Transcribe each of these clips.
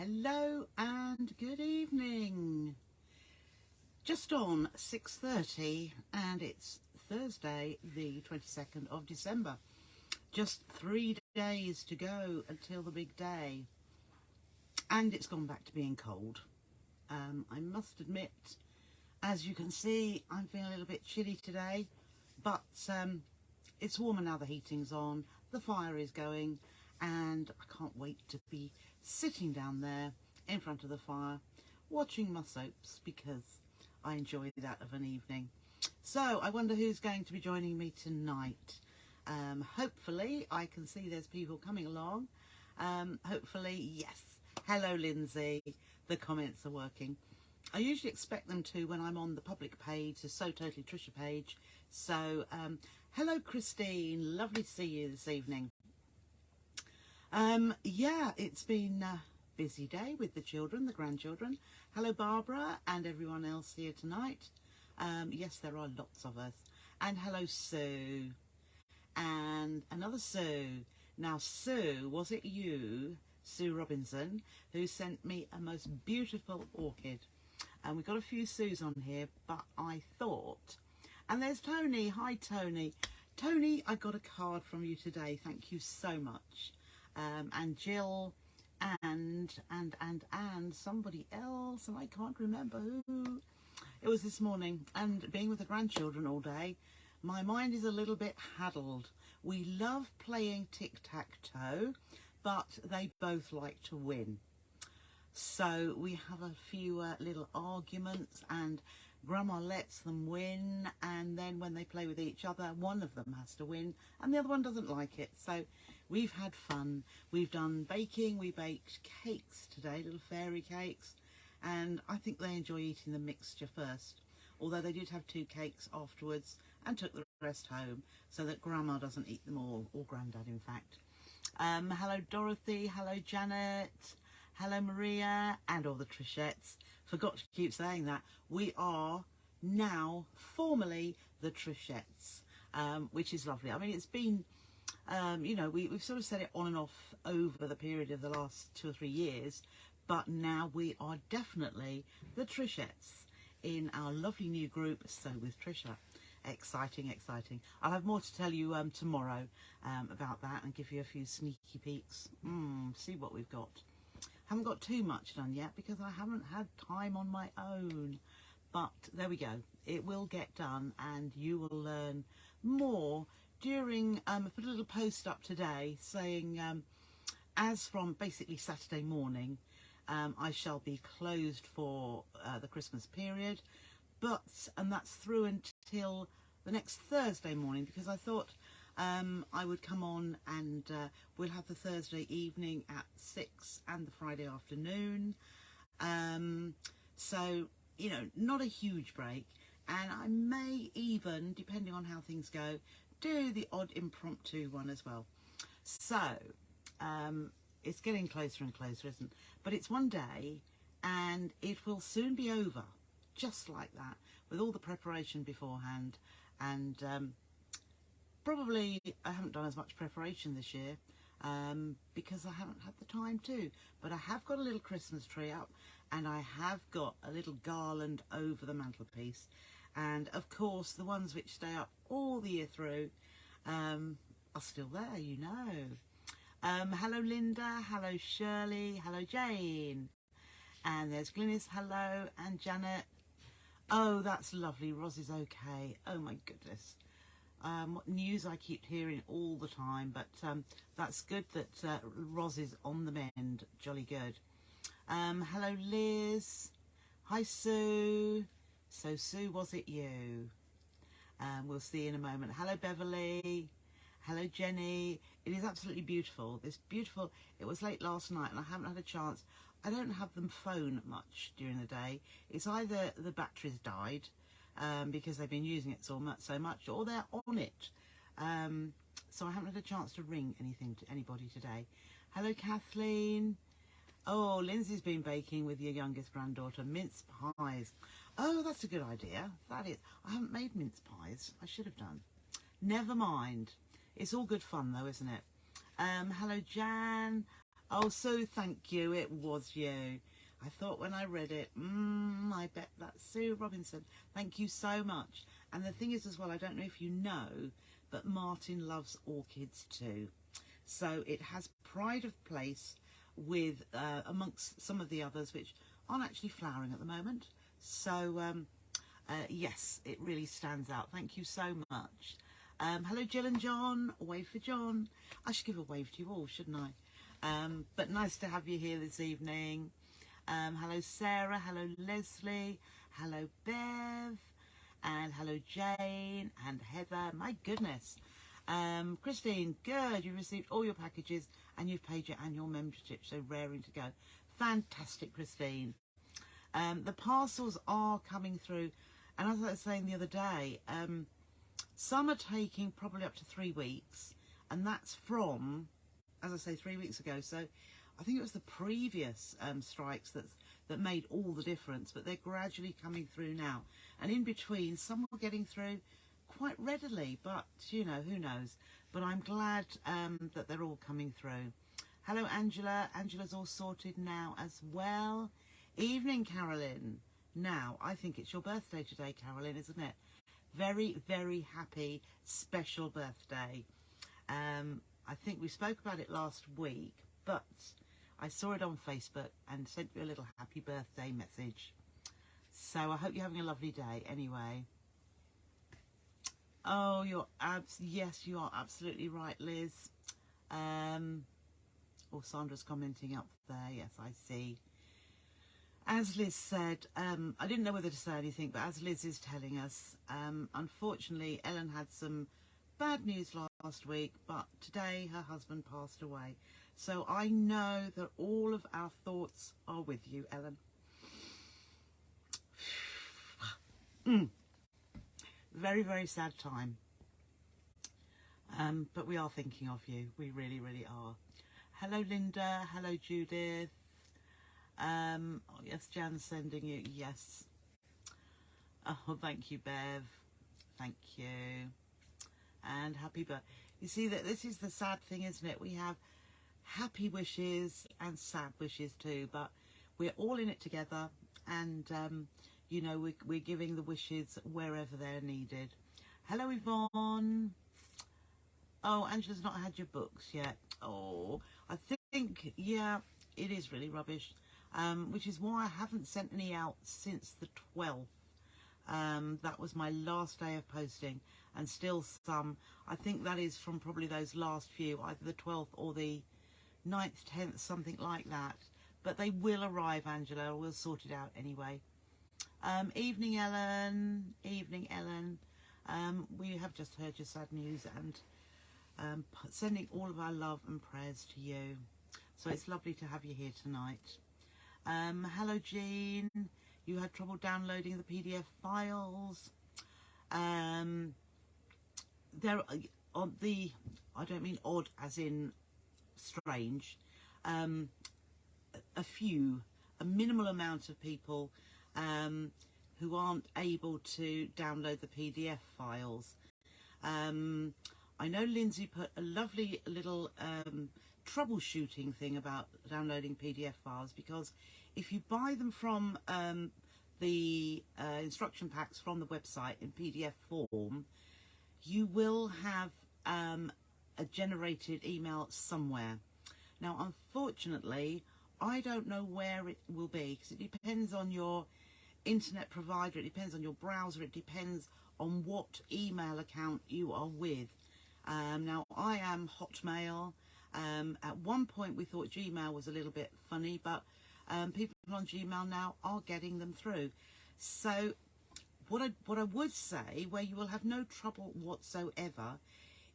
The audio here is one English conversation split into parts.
Hello and good evening. Just on 6:30 and it's Thursday the 22nd of December. Just 3 days to go until the big day. And it's gone back to being cold. I must admit, as you can see, I'm feeling a little bit chilly today, but it's warmer now, the heating's on, the fire is going, and I can't wait to be sitting down there in front of the fire watching my soaps because I enjoy that of an evening. So I wonder who's going to be joining me tonight. Hopefully I can see there's people coming along. Hopefully, yes. Hello, Lindsay. The comments are working. I usually expect them to when I'm on the public page, the So Totally Trisha page. So hello, Christine. Lovely to see you this evening. Yeah, it's been a busy day with the children, the grandchildren. Hello, Barbara, and everyone else here tonight. Yes, there are lots of us. And hello, Sue. And another Sue. Now, Sue, was it you, Sue Robinson, who sent me a most beautiful orchid? And we've got a few Sues on here, but I thought... And there's Tony. Hi, Tony. Tony, I got a card from you today. Thank you so much. And Jill and somebody else, and I can't remember who. It was this morning, and being with the grandchildren all day, my mind is a little bit addled. We love playing tic-tac-toe, but they both like to win. So we have a few little arguments, and Grandma lets them win, and then when they play with each other, one of them has to win and the other one doesn't like it. So we've had fun. We've done baking. We baked cakes today, little fairy cakes, and I think they enjoy eating the mixture first, although they did have 2 cakes afterwards and took the rest home so that Grandma doesn't eat them all, or Grandad in fact. Hello, Dorothy. Hello, Janet. Hello, Maria, and all the Trishettes. Forgot to keep saying that. We are now formally the Trishettes, which is lovely. I mean, it's been, you know, we've sort of said it on and off over the period of the last 2 or 3 years, but now we are definitely the Trishettes in our lovely new group, So with Trisha. Exciting, exciting. I'll have more to tell you tomorrow about that and give you a few sneaky peeks. See what we've got. Haven't got too much done yet because I haven't had time on my own, but there we go. It will get done and you will learn more during I put a little post up today saying as from basically Saturday morning I shall be closed for the Christmas period, and that's through until the next Thursday morning, because I thought I would come on and we'll have the Thursday evening at 6 and the Friday afternoon. So, you know, not a huge break. And I may even, depending on how things go, do the odd impromptu one as well. So, it's getting closer and closer, isn't it? But it's one day and it will soon be over, just like that, with all the preparation beforehand. And probably I haven't done as much preparation this year because I haven't had the time to, but I have got a little Christmas tree up and I have got a little garland over the mantelpiece, and of course the ones which stay up all the year through are still there, you know. Hello Linda, hello Shirley, hello Jane, and there's Glynis, hello, and Janet. Oh, that's lovely. Roz is okay. Oh my goodness. What news I keep hearing all the time, but that's good that Roz is on the mend. Jolly good. Hello, Liz. Hi, Sue. So, Sue, was it you? We'll see in a moment. Hello, Beverly. Hello, Jenny. It is absolutely beautiful. This beautiful. It was late last night, and I haven't had a chance. I don't have them phone much during the day. It's either the batteries died, because they've been using it so much, or they're on it. So I haven't had a chance to ring anything to anybody today. Hello, Kathleen. Oh, Lindsay's been baking with your youngest granddaughter mince pies. Oh, that's a good idea. That is. I haven't made mince pies. I should have done. Never mind. It's all good fun though, isn't it? Hello, Jan. Oh, Sue, thank you. It was you. I thought when I read it, I bet that's Sue Robinson. Thank you so much. And the thing is as well, I don't know if you know, but Martin loves orchids too. So it has pride of place with amongst some of the others, which aren't actually flowering at the moment. So yes, it really stands out. Thank you so much. Hello, Jill and John. A wave for John. I should give a wave to you all, shouldn't I? But nice to have you here this evening. Hello, Sarah. Hello, Leslie. Hello, Bev. And hello, Jane and Heather. My goodness. Christine, good. You received all your packages and you've paid your annual membership, so raring to go. Fantastic, Christine. The parcels are coming through, and as I was saying the other day, some are taking probably up to 3 weeks, and that's from, as I say, 3 weeks ago. So I think it was the previous strikes that made all the difference, but they're gradually coming through now. And in between, some are getting through quite readily, but you know, who knows. But I'm glad that they're all coming through. Hello, Angela. Angela's all sorted now as well. Evening, Carolyn. Now, I think it's your birthday today, Carolyn, isn't it? Very, very happy, special birthday. I think we spoke about it last week, but I saw it on Facebook and sent you a little happy birthday message. So I hope you're having a lovely day anyway. Oh, yes, you are absolutely right, Liz. Sandra's commenting up there. Yes, I see. As Liz said, I didn't know whether to say anything, but as Liz is telling us, unfortunately, Ellen had some bad news last week, but today her husband passed away. So I know that all of our thoughts are with you, Ellen. Very, very sad time. But we are thinking of you. We really, really are. Hello, Linda. Hello, Judith. Oh, yes, Jan's sending you. Yes. Oh, thank you, Bev. Thank you. And happy birthday. You see that this is the sad thing, isn't it? We have happy wishes and sad wishes too, but we're all in it together, and you know, we're giving the wishes wherever they're needed. Hello, Yvonne. Oh, Angela's not had your books yet. Oh, I think, yeah, it is really rubbish, which is why I haven't sent any out since the 12th. That was my last day of posting, and still some. I think that is from probably those last few, either the 12th or the 9th, 10th, something like that. But they will arrive, Angela. We'll sort it out anyway. Evening, Ellen. Evening, Ellen. We have just heard your sad news, and sending all of our love and prayers to you. So it's lovely to have you here tonight. Hello, Jean. You had trouble downloading the PDF files. There on the, I don't mean odd as in strange, a minimal amount of people who aren't able to download the PDF files. I know Lindsay put a lovely little troubleshooting thing about downloading PDF files, because if you buy them from the instruction packs from the website in PDF form, you will have a generated email somewhere. Now, unfortunately, I don't know where it will be, because it depends on your internet provider, it depends on your browser, it depends on what email account you are with. Now, I am Hotmail. At one point we thought Gmail was a little bit funny, but people on Gmail now are getting them through. So what I would say, where you will have no trouble whatsoever,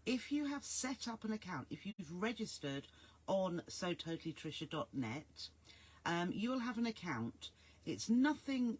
if you have set up an account, if you've registered on SoTotallyTrisha.net, you will have an account. It's nothing,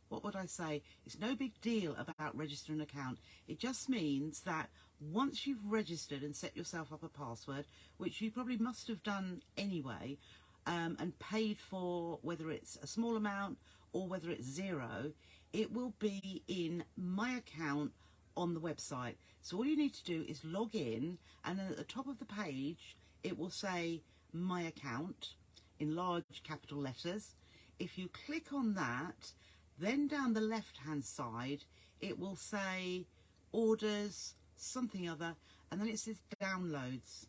what would I say? It's no big deal about registering an account. It just means that once you've registered and set yourself up a password, which you probably must have done anyway, and paid for, whether it's a small amount or whether it's zero, it will be in my account on the website. So all you need to do is log in, and then at the top of the page it will say My Account in large capital letters. If you click on that, then down the left hand side it will say orders, something other, and then it says downloads.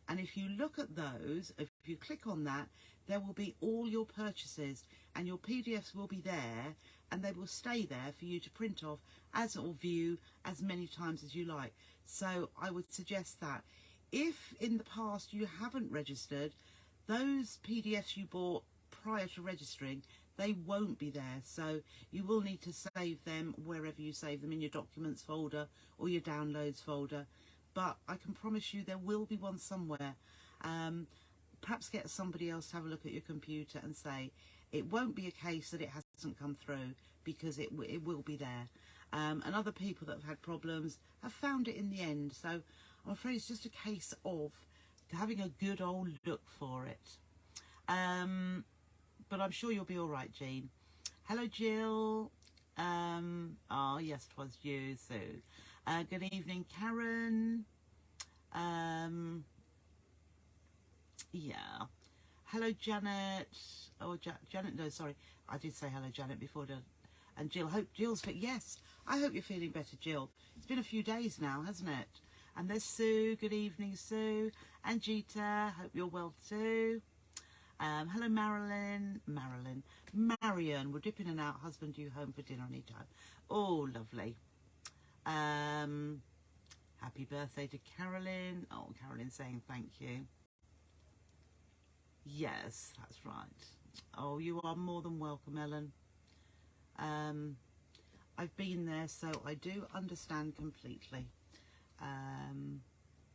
And if you look at those, if you click on that, there will be all your purchases, and your PDFs will be there, and they will stay there for you to print off as or view as many times as you like. So I would suggest that if in the past you haven't registered, those PDFs you bought prior to registering, they won't be there. So you will need to save them wherever you save them, in your documents folder or your downloads folder. But I can promise you there will be one somewhere. Perhaps get somebody else to have a look at your computer and say, it won't be a case that it hasn't come through, because it will be there. And other people that have had problems have found it in the end. So I'm afraid it's just a case of having a good old look for it. But I'm sure you'll be all right, Jean. Hello, Jill. Oh, yes, 'twas you, Sue. Good evening, Karen. Yeah. Hello, Janet. Oh, Janet, no, sorry. I did say hello, Janet, before. And Jill, hope Jill's fit. Yes, I hope you're feeling better, Jill. It's been a few days now, hasn't it? And there's Sue. Good evening, Sue. And Gita, hope you're well too. Hello, Marion. We're dipping in and out. Husband due home for dinner anytime. Oh, lovely. Happy birthday to Carolyn. Oh, Carolyn saying thank you. Yes, that's right. Oh, you are more than welcome, Ellen. I've been there, so I do understand completely.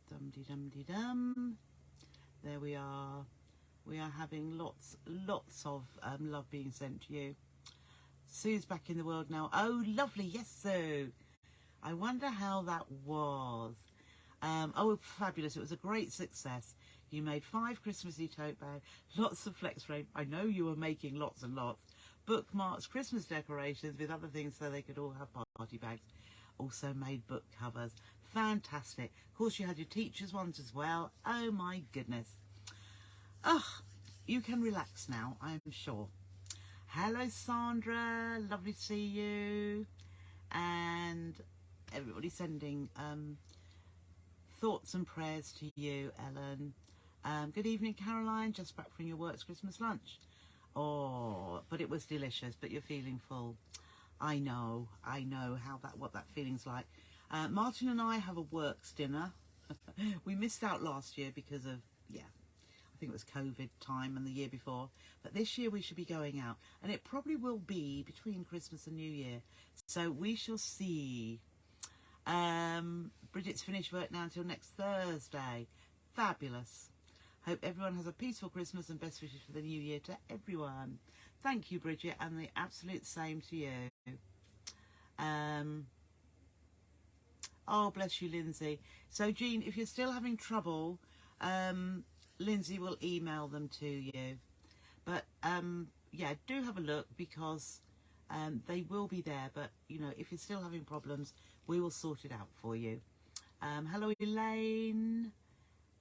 Dum-de-dum-de-dum. There we are. We are having lots of love being sent to you. Sue's back in the world now. Oh, lovely. Yes, Sue. I wonder how that was. Oh, fabulous. It was a great success. You made 5 Christmassy tote bags, lots of flex frame. I know you were making lots and lots. Bookmarks, Christmas decorations with other things so they could all have party bags. Also made book covers. Fantastic. Of course, you had your teachers' ones as well. Oh, my goodness. Oh, you can relax now, I'm sure. Hello, Sandra. Lovely to see you. And everybody sending thoughts and prayers to you, Ellen. Good evening, Caroline. Just back from your work's Christmas lunch. Oh, but it was delicious. But you're feeling full. I know what that feeling's like. Martin and I have a works dinner. We missed out last year because of, I think it was COVID time and the year before. But this year we should be going out, and it probably will be between Christmas and New Year. So we shall see. Bridget's finished work now until next Thursday. Fabulous. Hope everyone has a peaceful Christmas and best wishes for the new year to everyone. Thank you, Bridget, and the absolute same to you. Oh, bless you, Lindsay. So, Jean, if you're still having trouble, Lindsay will email them to you. But, yeah, do have a look, because they will be there. But, you know, if you're still having problems, we will sort it out for you. Hello, Elaine.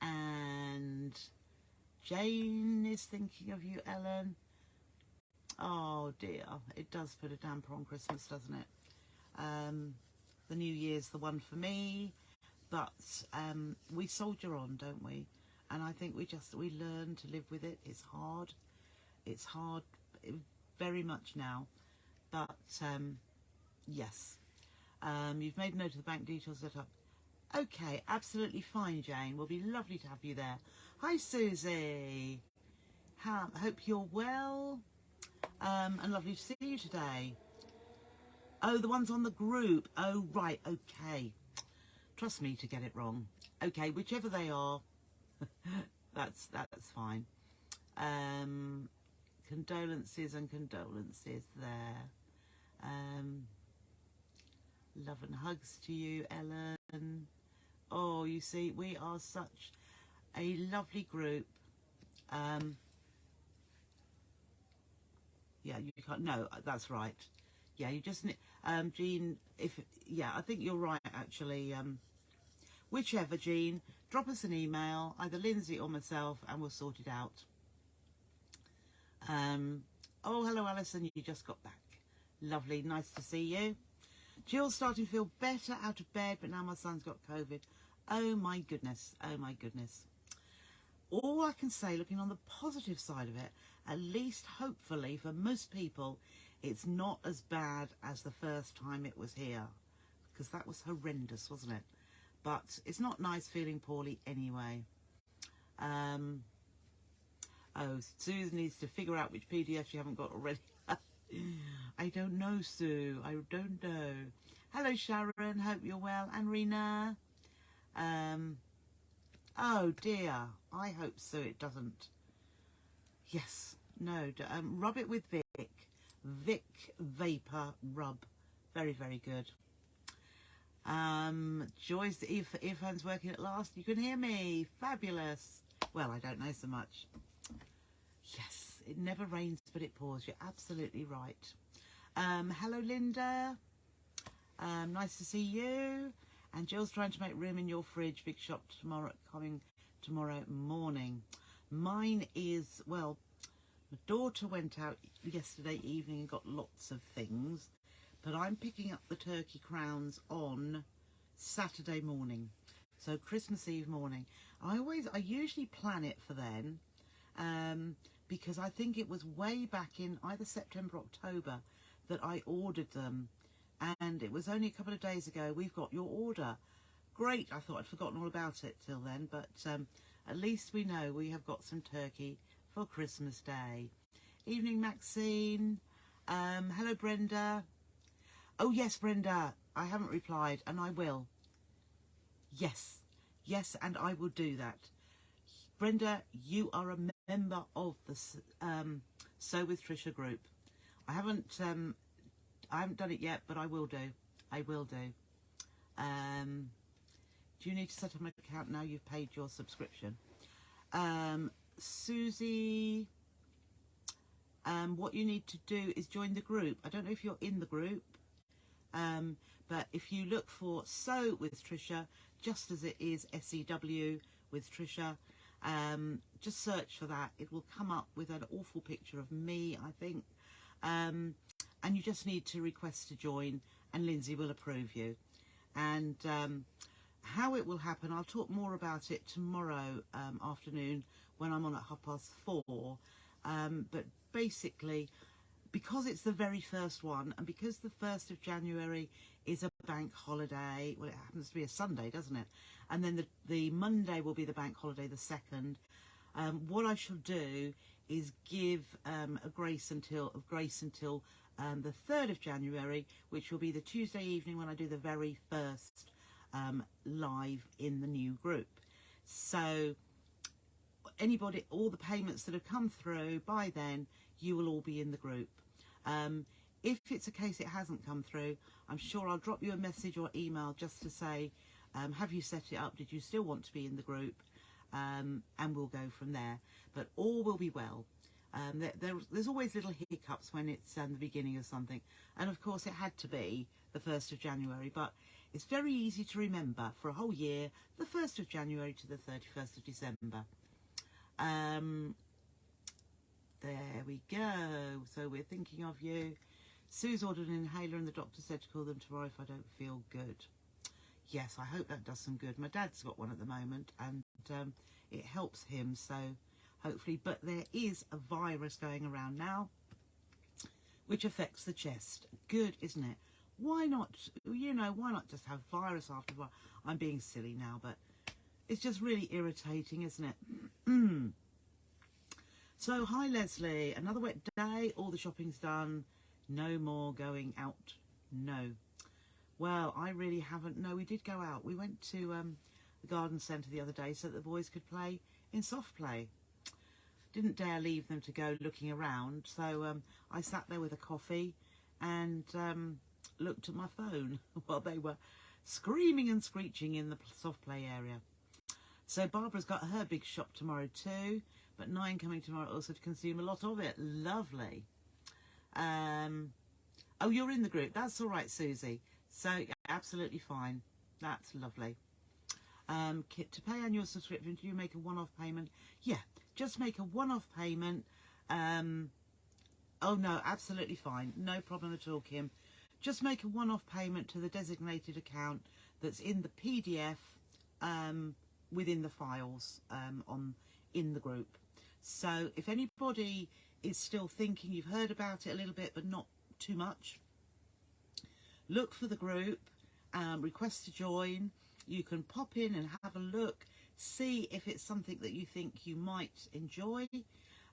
And Jane is thinking of you, Ellen. Oh, dear. It does put a damper on Christmas, doesn't it? The New Year's the one for me. But we soldier on, don't we? And I think we learn to live with it. It's hard. It's hard very much now. But, yes. You've made a note of the bank details set up. Okay, absolutely fine, Jane. Will be lovely to have you there. Hi, Susie. Hope you're well. And lovely to see you today. Oh, the ones on the group. Oh, right, okay. Trust me to get it wrong. Okay, whichever they are, that's fine. Condolences and condolences there. Love and hugs to you, Ellen. Oh, you see, we are such a lovely group. Yeah, you can't. No, that's right. Yeah, you just need. Jean, I think you're right. Actually, Whichever, Jean, drop us an email, either Lindsay or myself, and we'll sort it out. Oh, hello, Alison. You just got back. Lovely. Nice to see you. Jill's starting to feel better out of bed, but now my son's got COVID. Oh, my goodness. Oh, my goodness. All I can say, looking on the positive side of it, at least hopefully for most people, it's not as bad as the first time it was here, because that was horrendous, wasn't it? But it's not nice feeling poorly anyway. Oh, Susan needs to figure out which PDF you haven't got already. I don't know, Sue. I don't know. Hello, Sharon. Hope you're well. And Rena. Oh, dear. I hope so. It doesn't. Yes. No. Rub it with Vic. Vic Vapor Rub. Very, very good. Joy's the earphones working at last. You can hear me. Fabulous. Well, I don't know so much. Yes, it never rains, but it pours. You're absolutely right. Hello, Linda. Nice to see you. And Jill's trying to make room in your fridge. Big shop coming tomorrow morning. Mine is, well, my daughter went out yesterday evening and got lots of things. But I'm picking up the turkey crowns on Saturday morning. So Christmas Eve morning. I usually plan it for then. Because I think it was way back in either September or October that I ordered them. And it was only a couple of days ago. We've got your order. Great. I thought I'd forgotten all about it till then. But at least we know we have got some turkey for Christmas Day. Evening, Maxine. Hello, Brenda. Oh, yes, Brenda. I haven't replied, and I will. Yes. Yes, and I will do that. Brenda, you are a member of the Sew with Trisha group. I haven't done it yet, but I will do. I will do. Do you need to set up an account now you've paid your subscription? Susie, what you need to do is join the group. I don't know if you're in the group, but if you look for Sew with Trisha, just as it is SEW with Trisha, just search for that. It will come up with an awful picture of me, I think, and you just need to request to join, and Lindsay will approve you. And how it will happen, I'll talk more about it tomorrow afternoon when I'm on at 4:30. But basically, because it's the very first one, and because the 1st of January is a bank holiday, well, it happens to be a Sunday, doesn't it? And then the Monday will be the bank holiday, the 2nd. What I shall do is give a grace until the 3rd of January, which will be the Tuesday evening when I do the very first live in the new group. So anybody, all the payments that have come through by then, you will all be in the group. If it's a case it hasn't come through, I'm sure I'll drop you a message or email just to say, have you set it up? Did you still want to be in the group? And we'll go from there. But all will be well. There's always little hiccups when it's the beginning of something. And of course it had to be the 1st of January, but it's very easy to remember for a whole year, the 1st of January to the 31st of December. There we go. So we're thinking of you. Sue's ordered an inhaler and the doctor said to call them tomorrow if I don't feel good. Yes, I hope that does some good. My dad's got one at the moment and it helps him, so hopefully. But there is a virus going around now which affects the chest. Good, isn't it? Why not, why not just have virus after a while? I'm being silly now, but it's just really irritating, isn't it? So, hi Leslie, another wet day, all the shopping's done, no more going out, no. Well, I really haven't, no, we did go out. We went to the garden centre the other day so that the boys could play in soft play. Didn't dare leave them to go looking around, so I sat there with a coffee and looked at my phone while they were screaming and screeching in the soft play area. So Barbara's got her big shop tomorrow too, but 9 coming tomorrow also to consume a lot of it. Lovely. Oh, you're in the group. That's all right, Susie. So absolutely fine. That's lovely. To pay annual subscription, do you make a one-off payment? Yeah, just make a one-off payment. Oh no, absolutely fine. No problem at all, Kim. Just make a one-off payment to the designated account that's in the PDF within the files in the group. So if anybody is still thinking you've heard about it a little bit but not too much, look for the group, request to join. You can pop in and have a look, see if it's something that you think you might enjoy,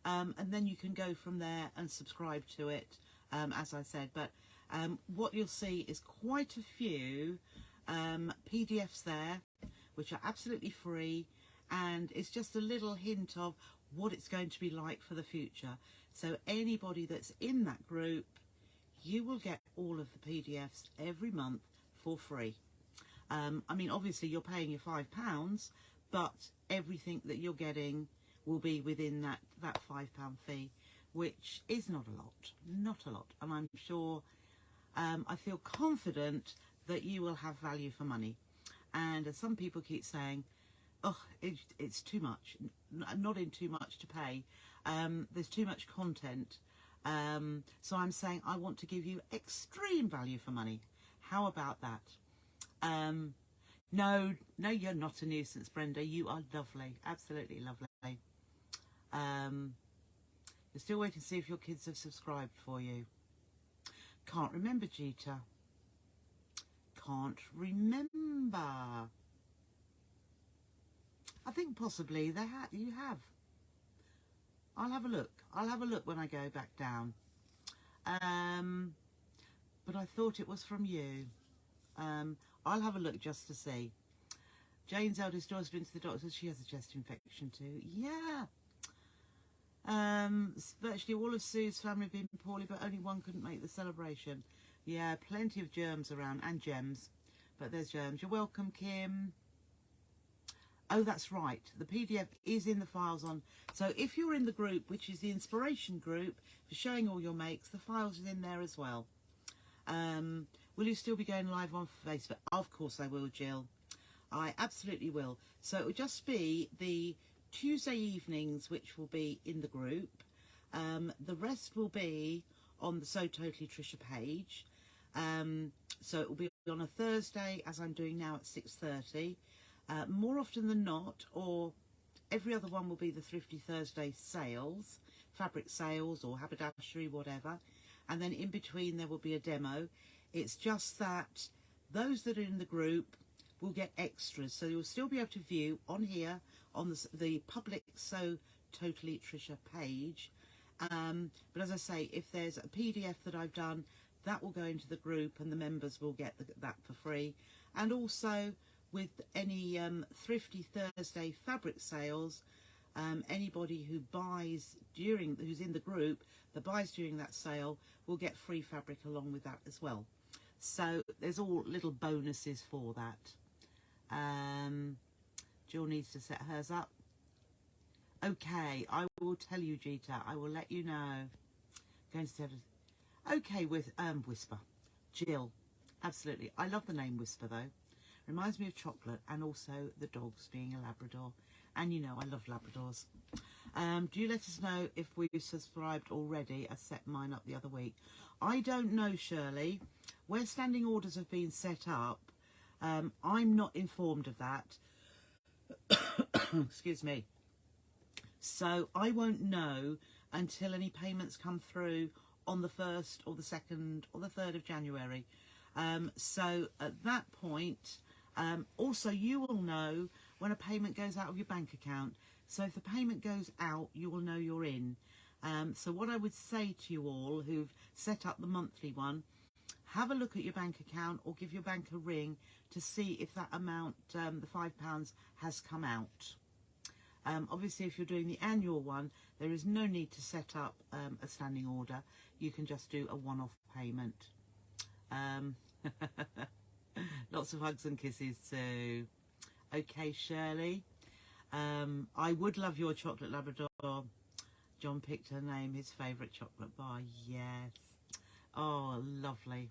and then you can go from there and subscribe to it, as I said. But what you'll see is quite a few PDFs there, which are absolutely free, and it's just a little hint of what it's going to be like for the future. So anybody that's in that group, you will get all of the PDFs every month for free. I mean, obviously you're paying your £5, but everything that you're getting will be within that £5 fee, which is not a lot. And I'm sure, I feel confident that you will have value for money. And as some people keep saying, oh, it's too much, not in too much to pay. There's too much content. So I'm saying I want to give you extreme value for money. How about that? No, you're not a nuisance, Brenda. You are lovely, absolutely lovely. You're still waiting to see if your kids have subscribed for you. Can't remember, Jeeta. Can't remember. I think possibly you have. I'll have a look. I'll have a look when I go back down. But I thought it was from you. I'll have a look just to see. Jane's eldest daughter's been to the doctor. She has a chest infection too. Yeah. Virtually all of Sue's family have been poorly, but only one couldn't make the celebration. Yeah, plenty of germs around, and gems. But there's germs. You're welcome, Kim. Oh, that's right. The PDF is in the files on. So if you're in the group, which is the inspiration group for showing all your makes, the files are in there as well. Will you still be going live on Facebook? Of course I will, Jill. I absolutely will. So it will just be the Tuesday evenings, which will be in the group. The rest will be on the So Totally Trisha page. So it will be on a Thursday, as I'm doing now, at 6:30. More often than not, or every other one, will be the Thrifty Thursday sales, fabric sales or haberdashery, whatever. And then in between there will be a demo. It's just that those that are in the group will get extras. So you'll still be able to view on here, on the public So Totally Trisha page. But as I say, if there's a PDF that I've done, that will go into the group and the members will get that for free. And also with any Thrifty Thursday fabric sales, anybody who buys who's in the group that buys during that sale will get free fabric along with that as well. So there's all little bonuses for that. Jill needs to set hers up. Okay, I will tell you, Jeeta. I will let you know. Going to set it. Okay, with Whisper. Jill. Absolutely. I love the name Whisper though. Reminds me of chocolate, and also the dogs being a Labrador. And you know I love Labradors. Do you let us know if we've subscribed already? I set mine up the other week. I don't know, Shirley. Where standing orders have been set up, I'm not informed of that. Excuse me. So I won't know until any payments come through on the 1st or the 2nd or the 3rd of January. So at that point, also you will know when a payment goes out of your bank account. So if the payment goes out, you will know you're in. So what I would say to you all who've set up the monthly one, have a look at your bank account or give your bank a ring to see if that amount, the £5, has come out. Obviously, if you're doing the annual one, there is no need to set up a standing order. You can just do a one-off payment. Lots of hugs and kisses too. Okay, Shirley. I would love your chocolate Labrador. John picked her name, his favourite chocolate bar. Yes. Oh, lovely.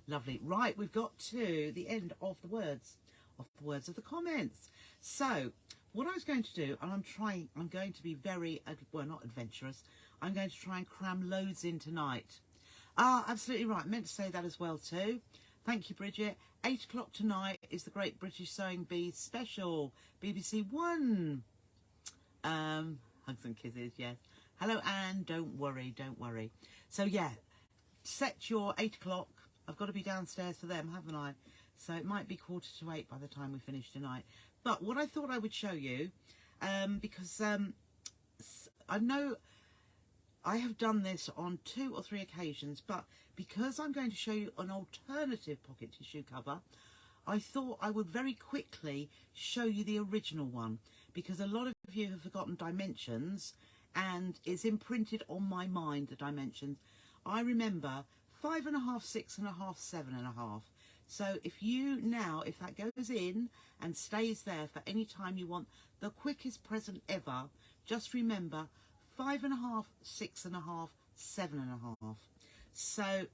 Lovely. Right, we've got to the end of the words of the words of the comments. So what I was going to do, and I'm going to be very, well, not adventurous, I'm going to try and cram loads in tonight. Ah, absolutely right, I meant to say that as well too. Thank you, Bridget. 8 o'clock tonight is the Great British Sewing Bee special, BBC One. Hugs and kisses, yes. Hello, Anne, don't worry, don't worry. So yeah, set your 8 o'clock. I've got to be downstairs for them, haven't I? So it might be 7:45 by the time we finish tonight. But what I thought I would show you, because I know I have done this on 2 or 3 occasions, but because I'm going to show you an alternative pocket tissue cover, I thought I would very quickly show you the original one, because a lot of you have forgotten dimensions, and it's imprinted on my mind, the dimensions. I remember 5.5, 6.5, 7.5. So if you now, if that goes in and stays there for any time you want the quickest present ever, just remember 5.5, 6.5, 7.5. So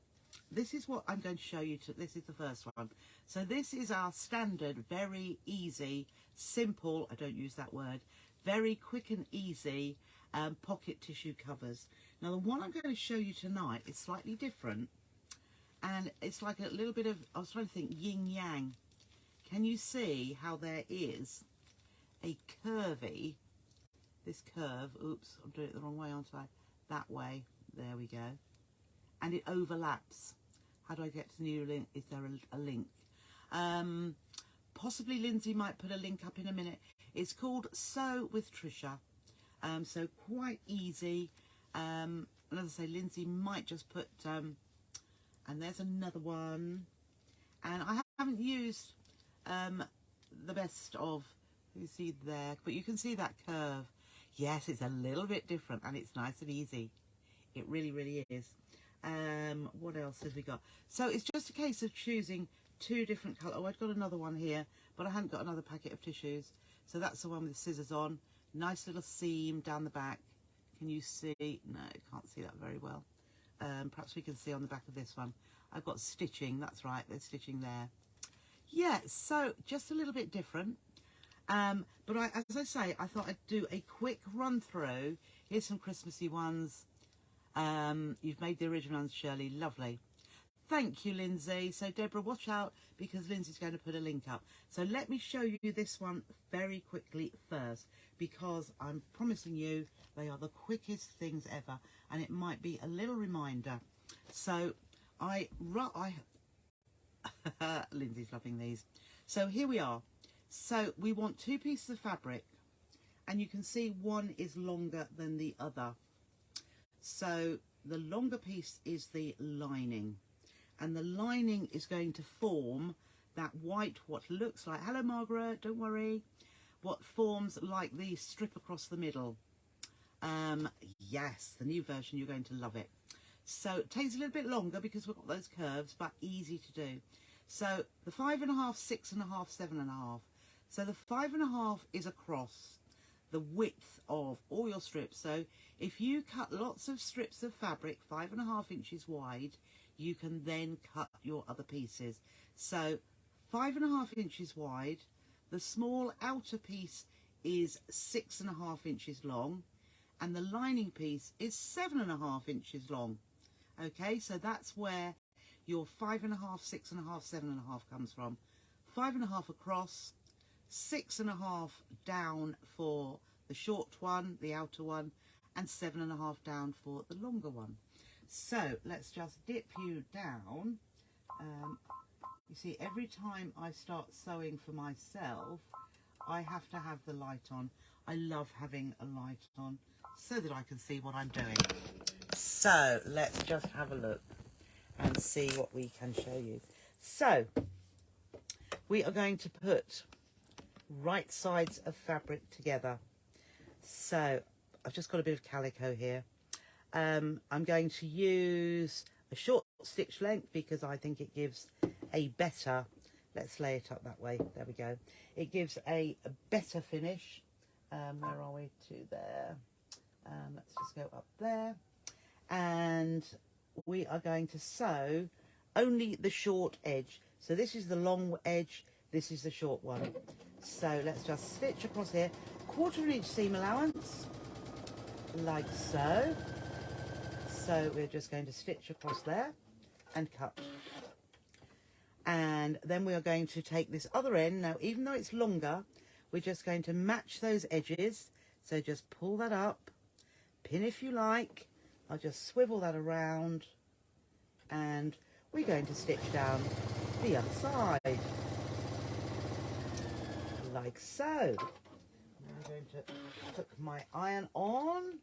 this is what I'm going to show you. This is the first one. So this is our standard, very easy, simple, I don't use that word, very quick and easy pocket tissue covers. Now the one I'm going to show you tonight is slightly different, and it's like a little bit of, I was trying to think, yin yang. Can you see how there is a curvy, this curve, oops, I'm doing it the wrong way, aren't I? That way, there we go. And it overlaps. How do I get to the new link? Is there a link? Possibly Lindsay might put a link up in a minute. It's called Sew with Trisha. So quite easy. And as I say, Lindsay might just put, and there's another one. And I haven't used the best of, you see there, but you can see that curve. Yes, it's a little bit different, and it's nice and easy. It really, really is. What else have we got? So it's just a case of choosing 2 different colours. Oh, I've got another one here, but I hadn't got another packet of tissues. So that's the one with the scissors on. Nice little seam down the back. Can you see? No, can't see that very well. Perhaps we can see on the back of this one. I've got stitching, that's right, there's stitching there. Yeah, so just a little bit different. But as I say, I thought I'd do a quick run through. Here's some Christmassy ones. You've made the original ones, Shirley, lovely. Thank you, Lindsay. So Deborah, watch out, because Lindsay's going to put a link up. So let me show you this one very quickly first, because I'm promising you they are the quickest things ever, and it might be a little reminder. So Lindsay's loving these. So here we are. So we want 2 pieces of fabric, and you can see one is longer than the other. So the longer piece is the lining, and the lining is going to form that white, what looks like, hello Margaret, don't worry, what forms like the strip across the middle. Yes, the new version, you're going to love it. So it takes a little bit longer because we've got those curves, but easy to do. So the 5.5, 6.5, 7.5. So the 5.5 is across the width of all your strips. So if you cut lots of strips of fabric 5.5 inches wide, you can then cut your other pieces. So 5.5 inches wide, the small outer piece is 6.5 inches long, and the lining piece is 7.5 inches long. Okay, so that's where your 5.5, 6.5, 7.5 comes from. 5.5 across, 6.5 down for the short one, the outer one, and 7.5 down for the longer one. So let's just dip you down. You see, every time I start sewing for myself, I have to have the light on. I love having a light on so that I can see what I'm doing. So let's just have a look and see what we can show you. So we are going to put right sides of fabric together. So I've just got a bit of calico here. I'm going to use a short stitch length because I think it gives a better, let's lay it up that way, there we go. It gives a better finish. Where are we? To there. Let's just go up there. And we are going to sew only the short edge. So this is the long edge, This is the short one. So let's just stitch across here, 1/4 inch seam allowance, like so. So we're just going to stitch across there and cut. And then we are going to take this other end. Now, even though it's longer, we're just going to match those edges. So just pull that up, pin if you like. I'll just swivel that around, and we're going to stitch down the other side, like so. Now I'm going to put my iron on,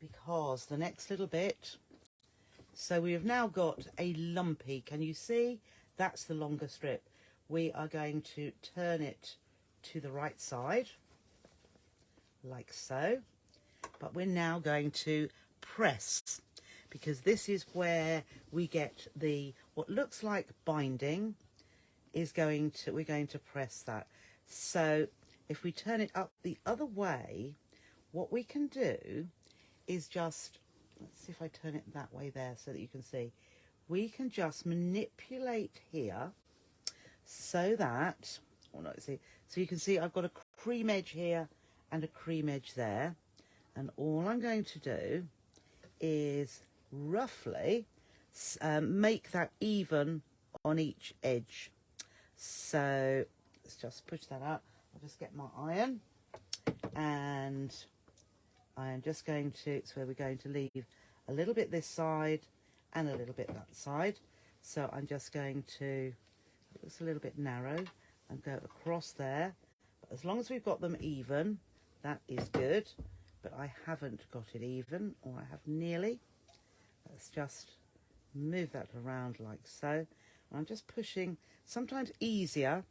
because the next little bit, so we have now got a lumpy, can you see? That's the longer strip. We are going to turn it to the right side, like so. But we're now going to press, because this is where we get the, what looks like binding, is going to, we're going to press that. So if we turn it up the other way, what we can do is just, let's see if I turn it that way there so that you can see. We can just manipulate here so that, oh no, see, so you can see I've got a cream edge here and a cream edge there. And all I'm going to do is roughly make that even on each edge. So let's just push that up. I'll just get my iron, and I am just going to, it's where we're going to leave a little bit this side and a little bit that side. So I'm just going to, it looks a little bit narrow, and go across there. But as long as we've got them even, that is good. But I haven't got it even, or I have nearly. Let's just move that around like so. And I'm just pushing, sometimes easier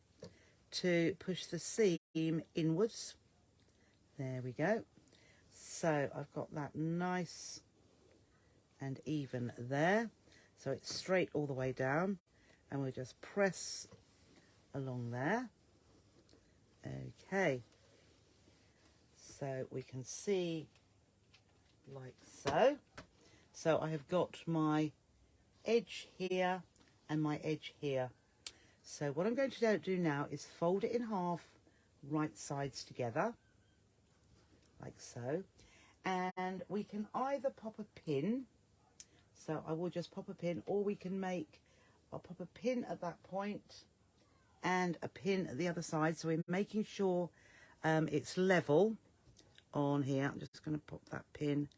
to push the seam inwards. There we go. So I've got that nice and even there. So it's straight all the way down, and we'll just press along there. Okay. So we can see like so. So I have got my edge here and my edge here. So what I'm going to do now is fold it in half, right sides together, like so. And we can either pop a pin, so I will just pop a pin, or we can make, I'll pop a pin at that point and a pin at the other side. So we're making sure it's level on here. I'm just going to pop that pin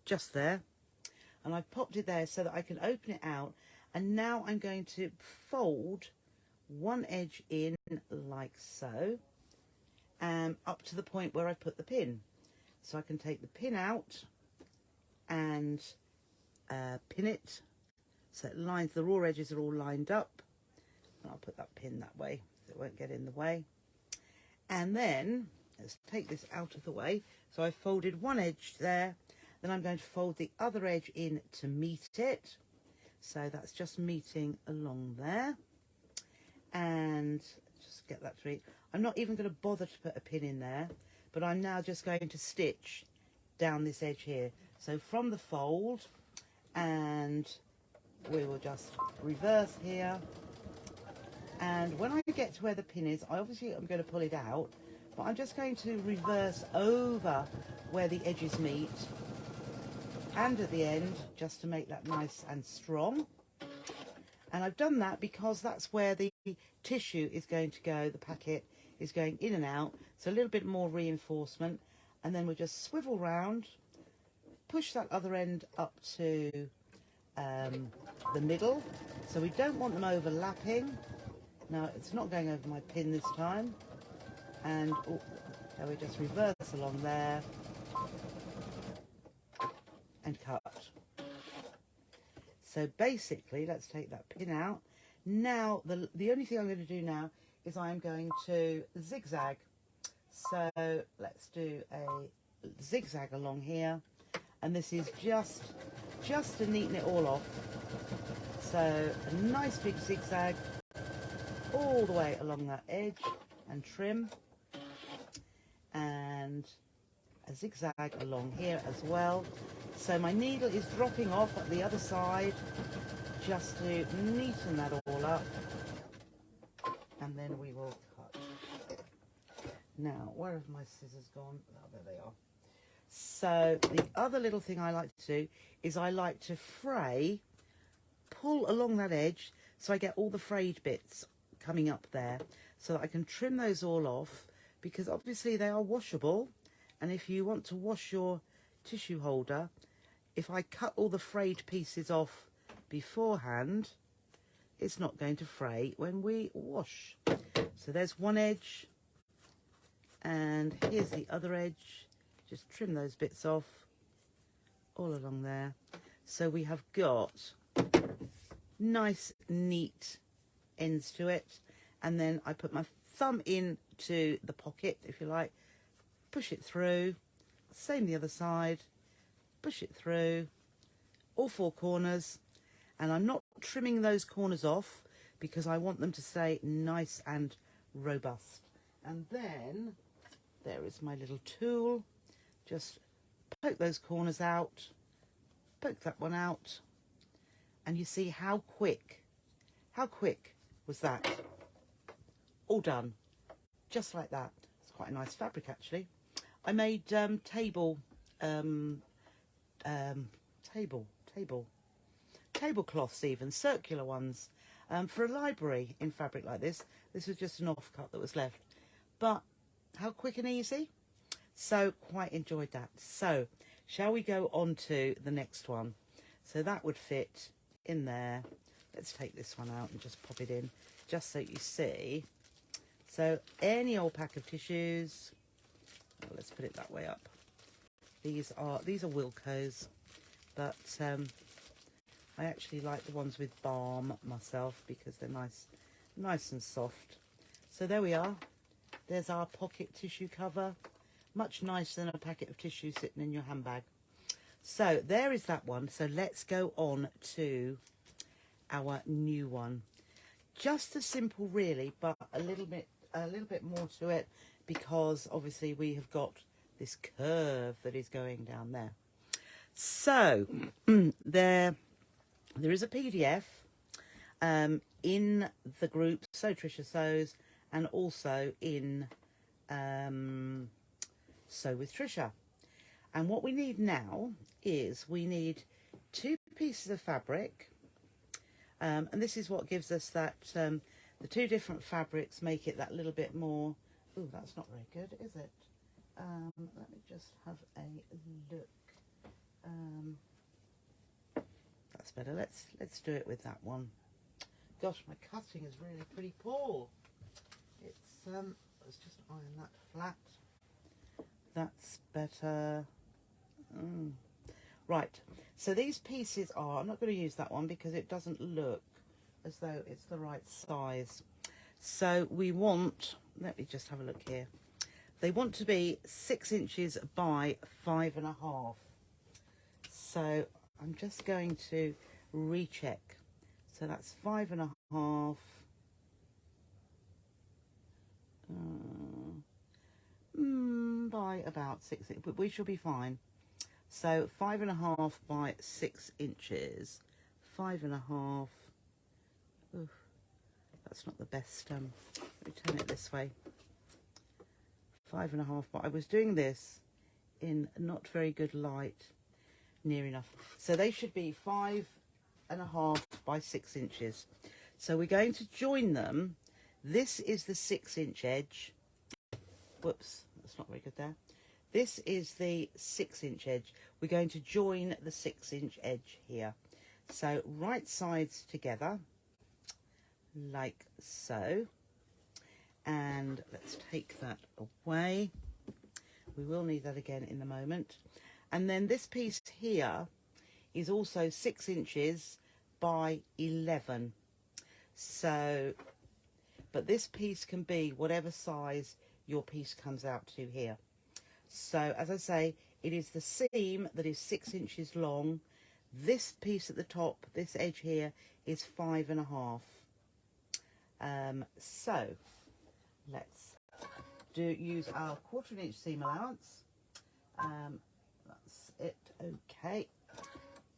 just there, and I've popped it there so that I can open it out. And now I'm going to fold one edge in like so, up to the point where I put the pin. So I can take the pin out and pin it so it lines, the raw edges are all lined up. And I'll put that pin that way so it won't get in the way. And then let's take this out of the way. So I folded one edge there, then I'm going to fold the other edge in to meet it. So that's just meeting along there. And just get that through. I'm not even going to bother to put a pin in there, but I'm now just going to stitch down this edge here. So from the fold, and we will just reverse here. And when I get to where the pin is, I'm going to pull it out, but I'm just going to reverse over where the edges meet and at the end, just to make that nice and strong. And I've done that because that's where the tissue is going to go, the packet is going in and out, so a little bit more reinforcement. And then we'll just swivel round, push that other end up to the middle, so we don't want them overlapping. Now it's not going over my pin this time, and so we just reverse along there and cut. So basically, let's take that pin out. Now the only thing I'm going to do now is I'm going to zigzag. So let's do a zigzag along here, and this is just to neaten it all off. So a nice big zigzag all the way along that edge and trim, and a zigzag along here as well. So my needle is dropping off at the other side just to neaten that all up. and then we will cut. Now, where have my scissors gone? Oh, there they are. So the other little thing I like to do is I like to pull along that edge so I get all the frayed bits coming up there, so that I can trim those all off, because obviously they are washable, and if you want to wash your tissue holder, if I cut all the frayed pieces off beforehand, it's not going to fray when we wash. So there's one edge, and here's the other edge. Just trim those bits off all along there. So we have got nice, neat ends to it. And then I put my thumb into the pocket, if you like, push it through, same the other side, push it through, all four corners. And I'm not trimming those corners off because I want them to stay nice and robust. And then there is my little tool. Just poke those corners out, poke that one out, and you see how quick was that? All done, just like that. It's quite a nice fabric, actually. I made tablecloths, even circular ones, for a library in fabric like this. This was just an offcut that was left, but how quick and easy. So quite enjoyed that. So shall we go on to the next one? So that would fit in there. Let's take this one out and just pop it in, just so you see. So any old pack of tissues, well, let's put it that way up. These are Wilco's, but I actually like the ones with balm myself because they're nice and soft. So there we are. There's our pocket tissue cover. Much nicer than a packet of tissue sitting in your handbag. So there is that one. So let's go on to our new one. Just as simple, really, but a little bit more to it, because obviously we have got this curve that is going down there. So there is a PDF in the group So Trisha Sews, and also in Sew with Trisha. And what we need now is we need 2 pieces of fabric, and this is what gives us that the 2 different fabrics make it that little bit more. Oh, that's not very good, is it? Let me just have a look. That's better. Let's do it with that one. Gosh, my cutting is really pretty poor. Let's just iron that flat. That's better. Right, so these pieces are, I'm not going to use that one because it doesn't look as though it's the right size. So we want, let me just have a look here. They want to be 6 inches by 5.5. So I'm just going to recheck. So that's 5.5. By about 6 inches, but we shall be fine. So 5.5 by 6 inches. 5.5. Oof, that's not the best. Let me turn it this way. 5.5, but I was doing this in not very good light. Near enough. So they should be 5.5 by 6 inches. So we're going to join them. This is the 6-inch edge. Whoops, that's not very good there. This is the 6-inch edge. We're going to join the 6-inch edge here. So right sides together, like so. And let's take that away. We will need that again in a moment. And then this piece here is also 6 inches by 11. So, but this piece can be whatever size your piece comes out to here. So, as I say, it is the seam that is 6 inches long. This piece at the top, this edge here, is 5.5. So, let's use our 1/4 inch seam allowance. That's it, okay.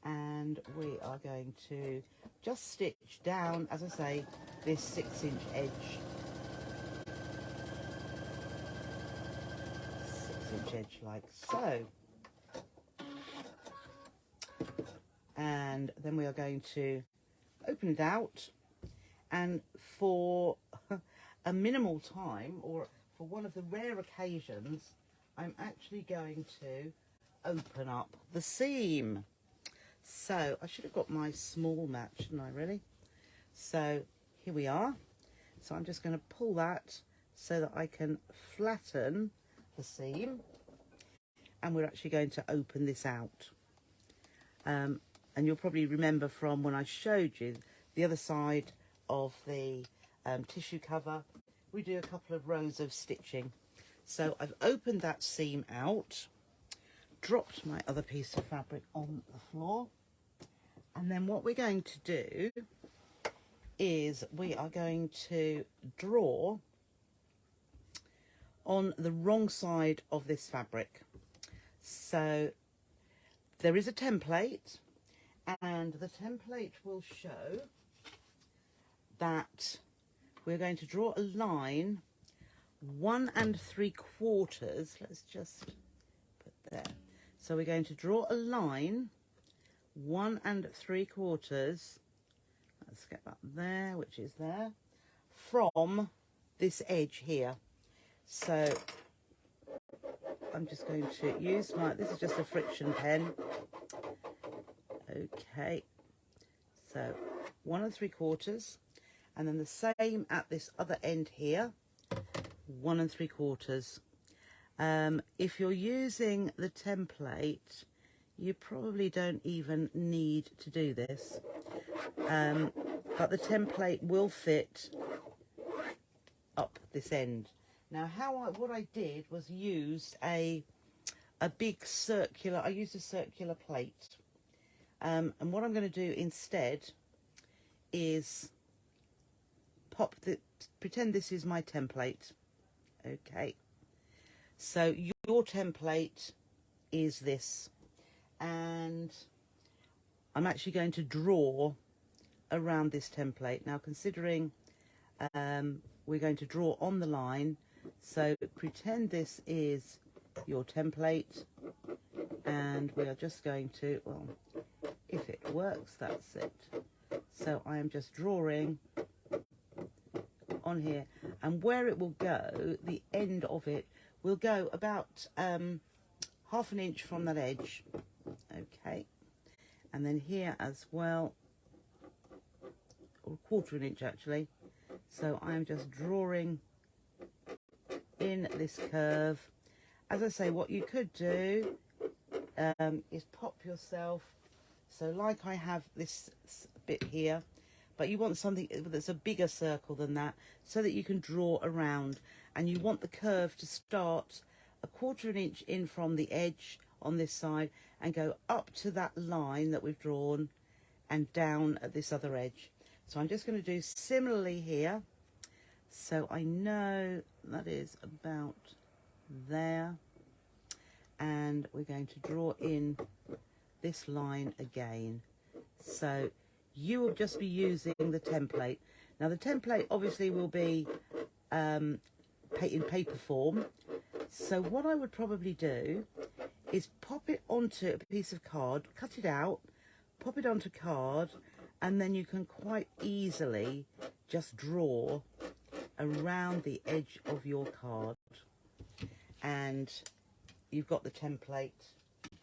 And we are going to just stitch down, as I say, this 6-inch edge 1/2 inch edge like so. And then we are going to open it out, and for a minimal time, or for one of the rare occasions, I'm actually going to open up the seam. So I should have got my small mat, shouldn't I, really? So here we are. So I'm just going to pull that so that I can flatten the seam, and we're actually going to open this out. And you'll probably remember from when I showed you the other side of the tissue cover, we do a couple of rows of stitching. So I've opened that seam out, dropped my other piece of fabric on the floor, and then what we're going to do is we are going to draw on the wrong side of this fabric. So there is a template, and the template will show that we're going to draw a line 1 3/4. Let's just put there. So we're going to draw a line 1 3/4. Let's get that there, which is there, from this edge here. So I'm just going to use this is just a friction pen. Okay, so 1 3/4, and then the same at this other end here, 1 3/4. If you're using the template, you probably don't even need to do this, but the template will fit up this end. Now, what I did was use a big circular. I used a circular plate. And what I'm going to do instead is pretend this is my template. Okay. So your template is this. And I'm actually going to draw around this template. Now, considering we're going to draw on the line, so pretend this is your template, and we are just going to, well, if it works, that's it. So I am just drawing on here, and where it will go, the end of it will go about 1/2 inch from that edge. Okay, and then here as well, or 1/4 inch actually. So I'm just drawing in this curve. As I say, what you could do is pop yourself, so like I have this bit here, but you want something that's a bigger circle than that, so that you can draw around, and you want the curve to start 1/4 inch in from the edge on this side and go up to that line that we've drawn and down at this other edge. So I'm just going to do similarly here. So I know that is about there, and we're going to draw in this line again. So you will just be using the template. Now the template obviously will be in paper form. So what I would probably do is pop it onto a piece of card, cut it out, pop it onto card, and then you can quite easily just draw around the edge of your card, and you've got the template,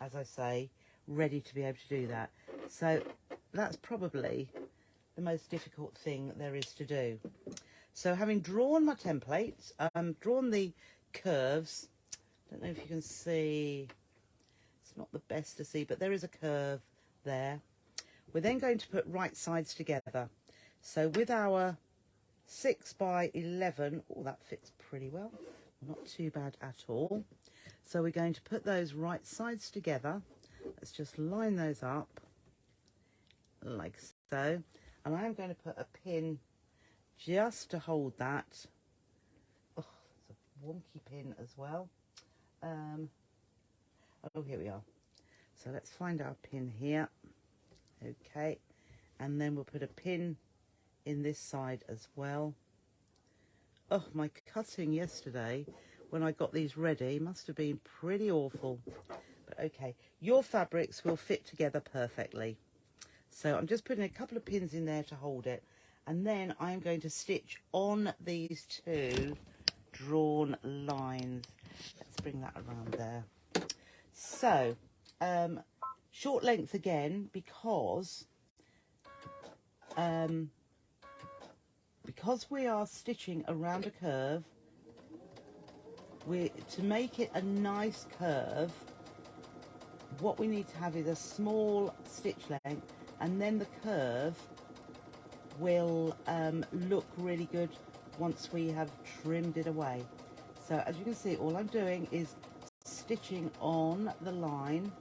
as I say, ready to be able to do that. So that's probably the most difficult thing there is to do. So having drawn my template, drawn the curves, I don't know if you can see, it's not the best to see, but there is a curve there. We're then going to put right sides together. So with our 6 by 11, oh, that fits pretty well, not too bad at all. So we're going to put those right sides together. Let's just line those up like so, and I'm going to put a pin just to hold that. Oh, it's a wonky pin as well. Oh, here we are. So let's find our pin here. Okay, and then we'll put a pin in this side as well. Oh, my cutting yesterday when I got these ready. Must have been pretty awful. But okay, your fabrics will fit together perfectly. So I'm just putting a couple of pins in there to hold it. And then I'm going to stitch on these two drawn lines. Let's bring that around there. So, short length again, because we are stitching around a curve, to make it a nice curve, what we need to have is a small stitch length, and then the curve will look really good once we have trimmed it away. So as you can see, all I'm doing is stitching on the line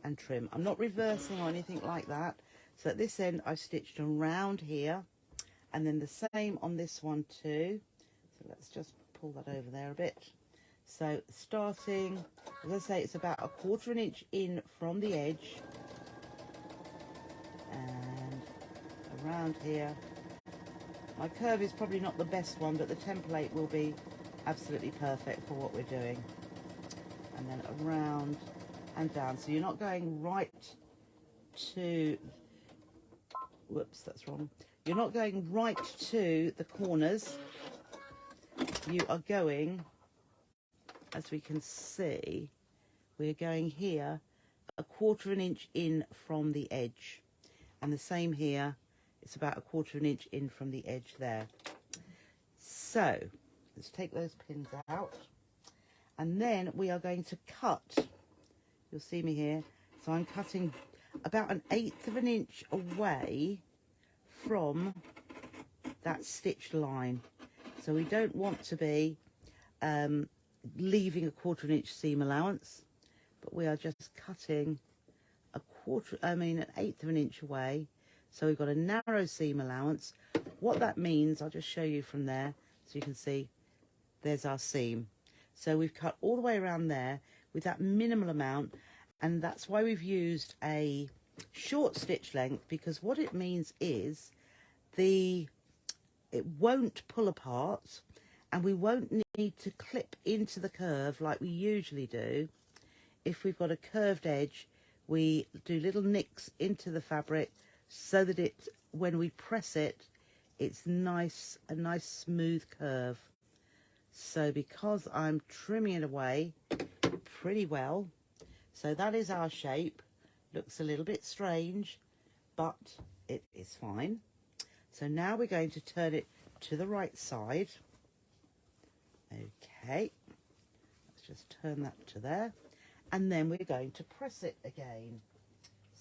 and trim. I'm not reversing or anything like that. So at this end I've stitched around here, and then the same on this one too. So let's just pull that over there a bit. So starting, as I say, it's about 1/4 inch in from the edge and around here. My curve is probably not the best one, but the template will be absolutely perfect for what we're doing. And then around and down. So you're not going right to, whoops, that's wrong. You're not going right to the corners. You are going, as we can see, we're going here 1/4 inch in from the edge. And the same here, it's about 1/4 inch in from the edge there. So let's take those pins out, and then we are going to cut. You'll see me here. So I'm cutting about 1/8 inch away from that stitch line. So we don't want to be leaving 1/4 inch seam allowance, but we are just cutting 1/8 inch away. So we've got a narrow seam allowance. What that means, I'll just show you from there so you can see there's our seam. So we've cut all the way around there with that minimal amount, and that's why we've used a short stitch length, because what it means is it won't pull apart, and we won't need to clip into the curve like we usually do. If we've got a curved edge, we do little nicks into the fabric so that it, when we press it, it's nice, a nice smooth curve. So because I'm trimming it away pretty well, so that is our shape. Looks a little bit strange, but it is fine. So now we're going to turn it to the right side. Okay, let's just turn that to there. And then we're going to press it again.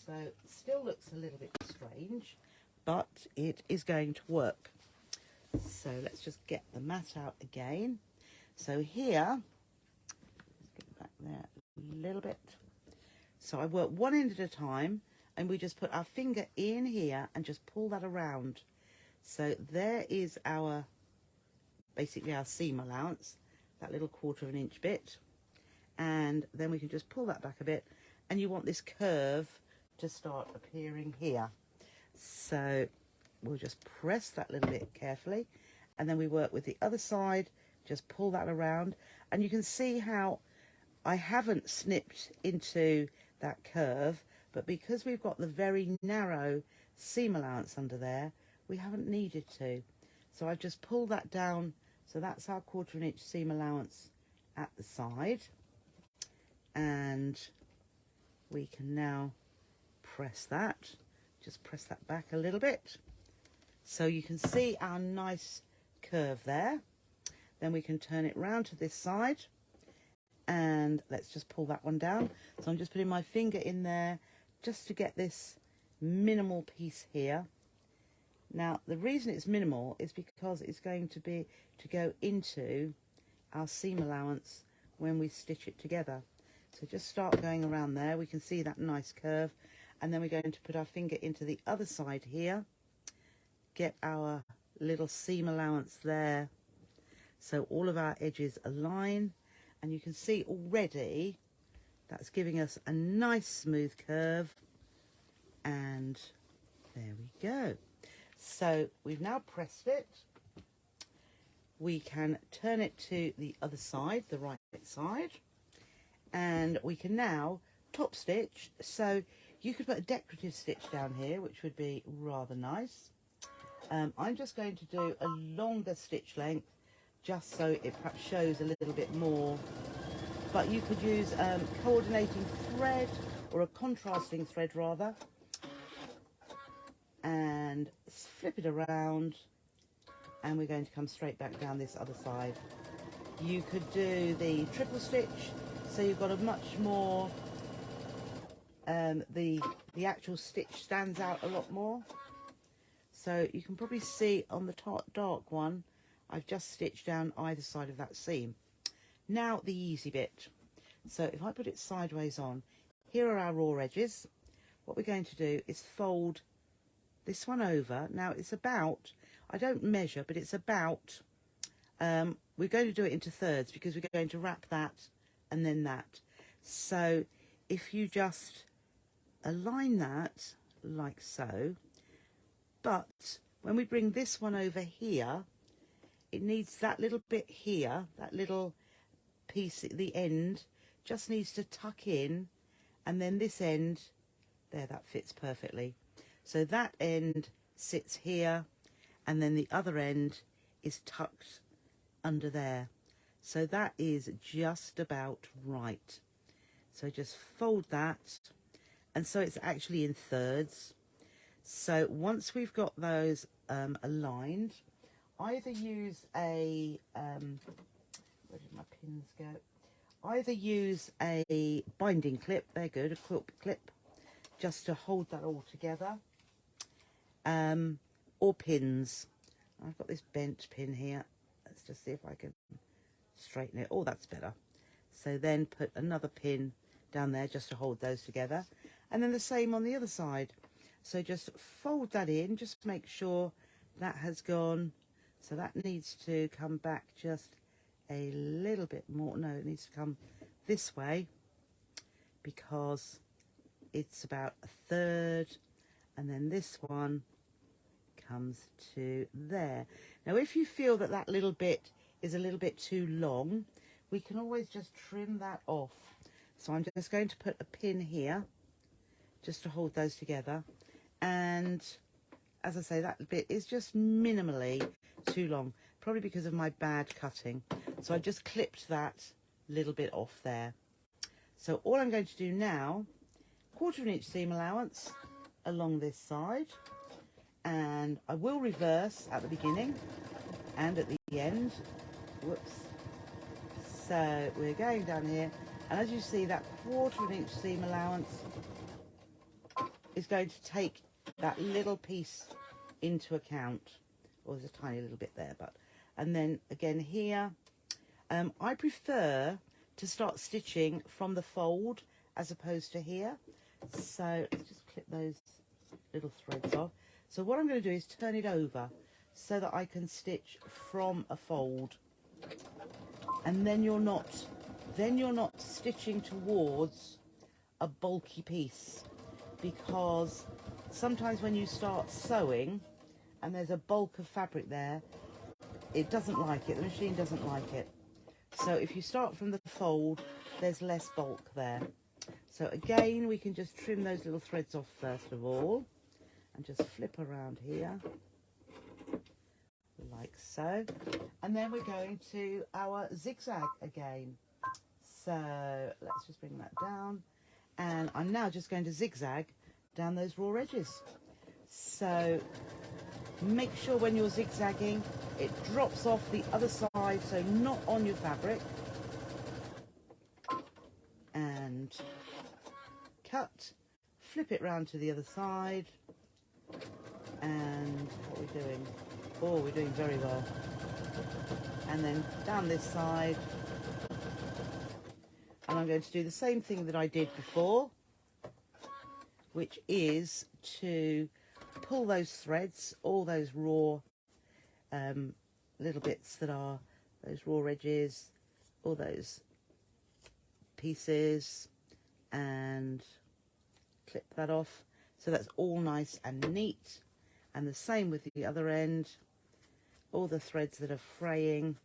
So it still looks a little bit strange, but it is going to work. So let's just get the mat out again. So here, let's get back there a little bit. So I work one end at a time, and we just put our finger in here and just pull that around. So there is our, basically our seam allowance, that little 1/4 inch bit. And then we can just pull that back a bit, and you want this curve to start appearing here. So we'll just press that little bit carefully, and then we work with the other side, just pull that around, and you can see how I haven't snipped into that curve, but because we've got the very narrow seam allowance under there, we haven't needed to. So I've just pulled that down, so that's our 1/4 inch seam allowance at the side. And we can now press that, just press that back a little bit, so you can see our nice curve there. Then we can turn it round to this side, and let's just pull that one down. So I'm just putting my finger in there just to get this minimal piece here. Now the reason it's minimal is because it's going to go into our seam allowance when we stitch it together. So just start going around there. We can see that nice curve, and then we're going to put our finger into the other side here, get our little seam allowance there, so all of our edges align, and you can see already that's giving us a nice smooth curve. And there we go. So we've now pressed it. we can turn it to the other side, the right side, and we can now top stitch. So you could put a decorative stitch down here, which would be rather nice. I'm just going to do a longer stitch length, just so it perhaps shows a little bit more. But you could use coordinating thread, or a contrasting thread rather, and flip it around, and we're going to come straight back down this other side. You could do the triple stitch, so you've got a much more, the actual stitch stands out a lot more. So you can probably see on the dark one, I've just stitched down either side of that seam. Now the easy bit. So if I put it sideways on, here are our raw edges. What we're going to do is fold this one over. Now it's about, I don't measure, but it's about, we're going to do it into thirds because we're going to wrap that and then that. So if you just align that like so, but when we bring this one over here, it needs that little bit here, that little piece at the end, just needs to tuck in, and then this end, there, that fits perfectly. So that end sits here, and then the other end is tucked under there. So that is just about right. So just fold that, and so it's actually in thirds. So once we've got those aligned, either use a, where did my pins go? Either use a binding clip, they're good, a quilt clip, just to hold that all together, or pins. I've got this bent pin here. Let's just see if I can straighten it. Oh, that's better. So then put another pin down there just to hold those together. And then the same on the other side. So just fold that in, just make sure that has gone. So that needs to come back just a little bit more. No, it needs to come this way because it's about a third, and then this one comes to there. Now if you feel that that little bit is a little bit too long, we can always just trim that off. So I'm just going to put a pin here just to hold those together, and as I say, that bit is just minimally too long, probably because of my bad cutting. So I just clipped that little bit off there. So all I'm going to do now, 1/4 inch seam allowance along this side, and I will reverse at the beginning and at the end. Whoops. So we're going down here, and as you see, that 1/4 inch seam allowance is going to take that little piece into account. Or there's a tiny little bit there, but, and then again here, I prefer to start stitching from the fold as opposed to here. So let's just clip those little threads off. So what I'm going to do is turn it over so that I can stitch from a fold, and then you're not stitching towards a bulky piece, because sometimes when you start sewing and there's a bulk of fabric there, it doesn't like it, the machine doesn't like it. So if you start from the fold, there's less bulk there. So again, we can just trim those little threads off first of all, and just flip around here like so, and then we're going to our zigzag again. So let's just bring that down, and I'm now just going to zigzag down those raw edges. So make sure when you're zigzagging it drops off the other side, so not on your fabric, and cut, flip it round to the other side, and what are we doing? Oh, we're doing very well. And then down this side, and I'm going to do the same thing that I did before, which is to pull those threads, all those raw little bits that are those raw edges, all those pieces, and clip that off so that's all nice and neat. And the same with the other end. all the threads that are fraying,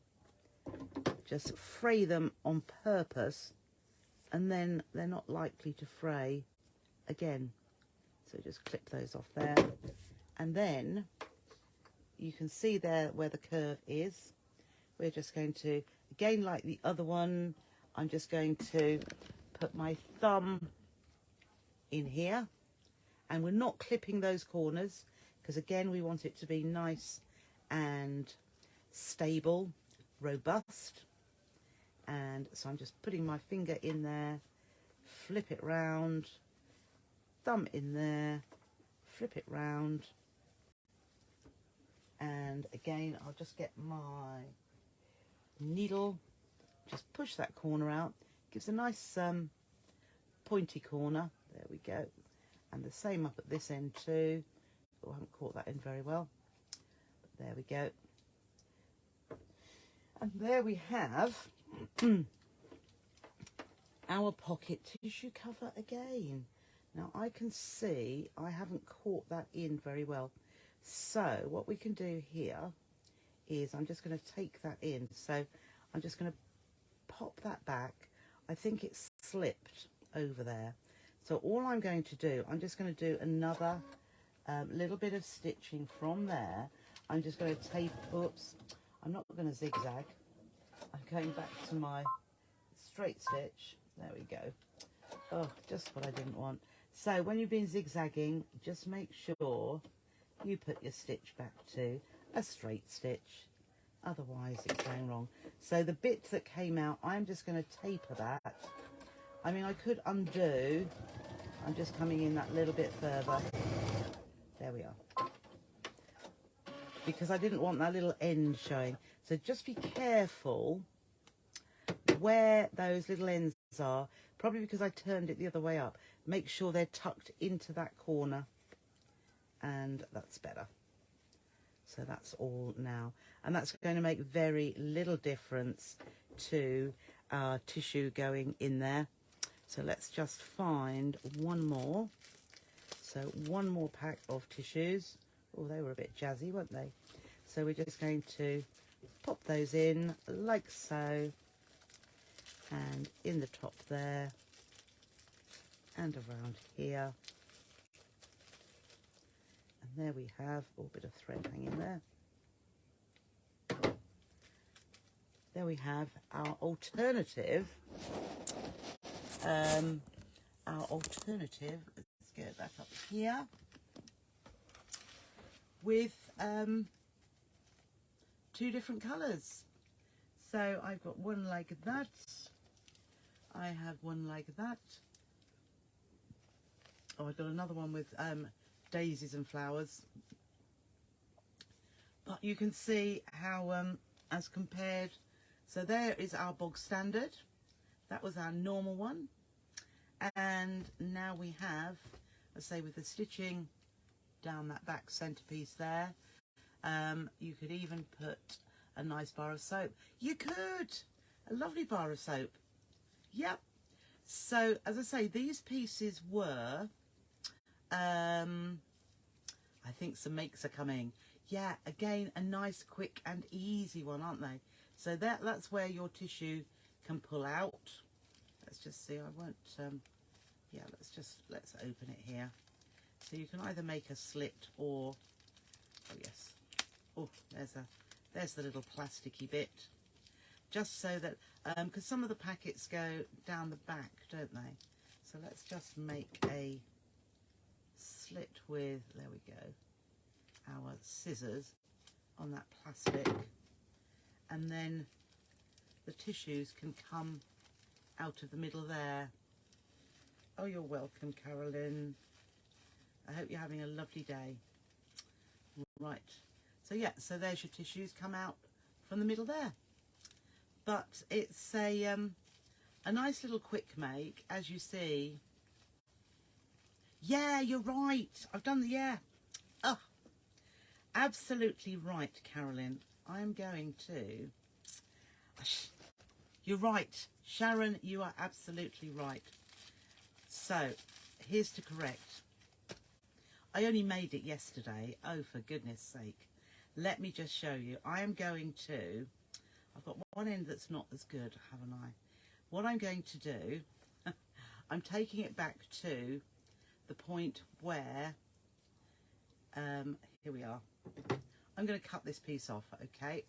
just fray them on purpose, and then they're not likely to fray again. So just clip those off there, and then you can see there where the curve is. We're just going to, again like the other one, I'm just going to put my thumb in here, and we're not clipping those corners because again we want it to be nice and stable, robust. And so I'm just putting my finger in there, flip it round, thumb in there, flip it round, and again I'll just get my needle, just push that corner out, gives a nice pointy corner. There we go. And the same up at this end too. Oh, I haven't caught that in very well, but there we go. And there we have our pocket tissue cover again. Now I can see I haven't caught that in very well. So what we can do here is I'm just going to take that in. So I'm just going to pop that back. I think it's slipped over there. So all I'm going to do, I'm just going to do another little bit of stitching from there. I'm just going to tape, oops, I'm not going to zigzag. I'm going back to my straight stitch. There we go. Oh, just what I didn't want. So when you've been zigzagging, just make sure you put your stitch back to a straight stitch. Otherwise it's going wrong. So the bit that came out, I'm just going to taper that. I mean, I could undo. I'm just coming in that little bit further. There we are. Because I didn't want that little end showing. So just be careful where those little ends are. Probably because I turned it the other way up. Make sure they're tucked into that corner. And that's better. So that's all now. And that's going to make very little difference to our tissue going in there. So let's just find one more. So one more pack of tissues. Oh, they were a bit jazzy, weren't they? So we're just going to pop those in like so. And in the top there. And around here. And there we have, oh, a bit of thread hanging there. There we have our alternative. Let's get it back up here. With two different colours. So I've got one like that. I have one like that. Oh, I've got another one with daisies and flowers. But you can see how, as compared, so there is our bog standard. That was our normal one. And now we have, let's say with the stitching down that back centerpiece there, you could even put a nice bar of soap. You could! A lovely bar of soap. Yep. So, as I say, these pieces were, I think some makes are coming. Yeah, again, a nice, quick and easy one, aren't they? So that's where your tissue can pull out. Let's just see, I won't, yeah, let's open it here. So you can either make a slit or, oh yes, oh, there's the little plasticky bit. Just so that, because some of the packets go down the back, don't they? So let's just make a slit with, there we go, our scissors on that plastic, and then the tissues can come out of the middle there. Oh, you're welcome, Carolyn. I hope you're having a lovely day. Right, so yeah, so there's your tissues come out from the middle there. But it's a nice little quick make, as you see. Yeah, you're right. I've done the, yeah. Oh, absolutely right, Carolyn. I'm going to... You're right. Sharon, you are absolutely right. So, here's to correct. I only made it yesterday. Oh, for goodness sake. let me just show you. I am going to, I've got one end that's not as good, haven't I? What I'm going to do, I'm taking it back to the point where, here we are. I'm going to cut this piece off, okay?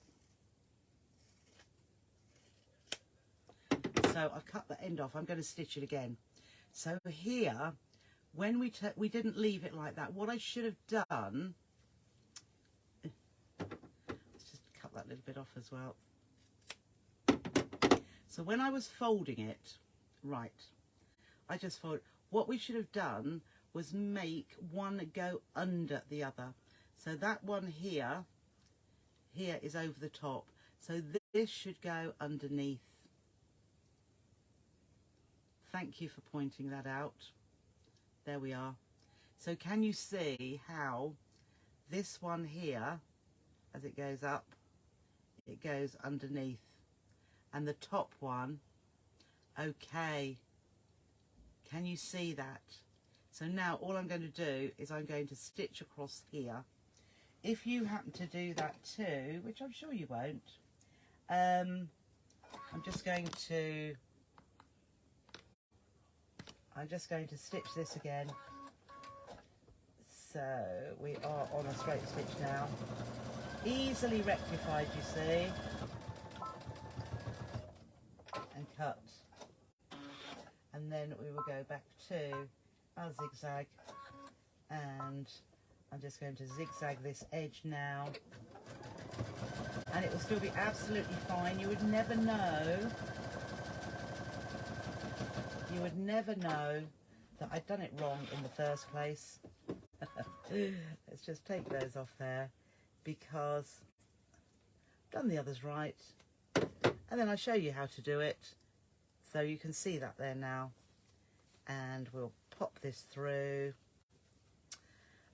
So I've cut the end off. I'm going to stitch it again. So here, when we didn't leave it like that. What I should have done, let's just cut that little bit off as well. So when I was folding it, right, I just fold. What we should have done was make one go under the other. So that one here is over the top. So this should go underneath. Thank you for pointing that out. There we are. So can you see how this one here, as it goes up, it goes underneath, and the top one, okay, can you see that? So now all I'm going to do is I'm going to stitch across here. If you happen to do that too, which I'm sure you won't, I'm just going to stitch this again. So we are on a straight stitch now. Easily rectified, you see. And cut. And then we will go back to our zigzag. And I'm just going to zigzag this edge now. And it will still be absolutely fine. You would never know. You would never know that I'd done it wrong in the first place. Let's just take those off there, because I've done the others right. And then I'll show you how to do it. So you can see that there now. And we'll pop this through.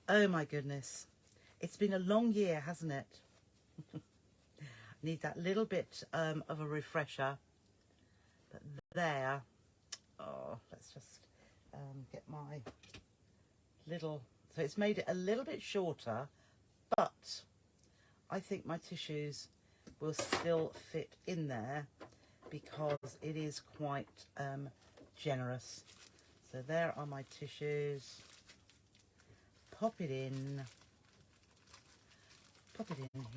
Oh my goodness. It's been a long year, hasn't it? Need that little bit of a refresher. But there. Oh, let's just get my little, so it's made it a little bit shorter, but I think my tissues will still fit in there because it is quite generous. So there are my tissues. Pop it in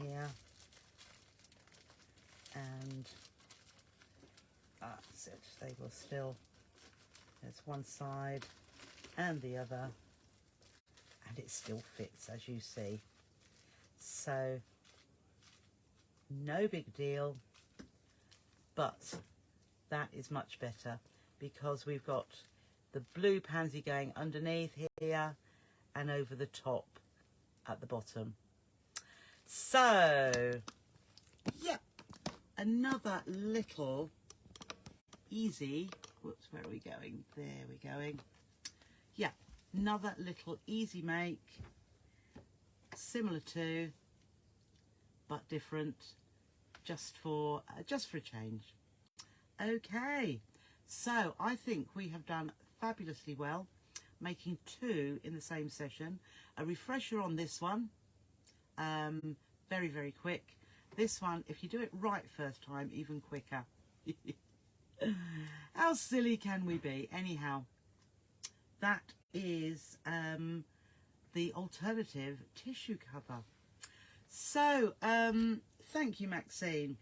here, and that's it. They will still, there's one side and the other, and it still fits, as you see. So no big deal, but that is much better because we've got the blue pansy going underneath here and over the top at the bottom. So yep, another little easy, whoops, where are we going? There we're going. Yeah, another little easy make, similar to, but different, just for a change. Okay, so I think we have done fabulously well, making 2 in the same session. A refresher on this one, very, very quick. This one, if you do it right first time, even quicker. How silly can we be? Anyhow, that is the alternative tissue cover. So thank you, Maxine.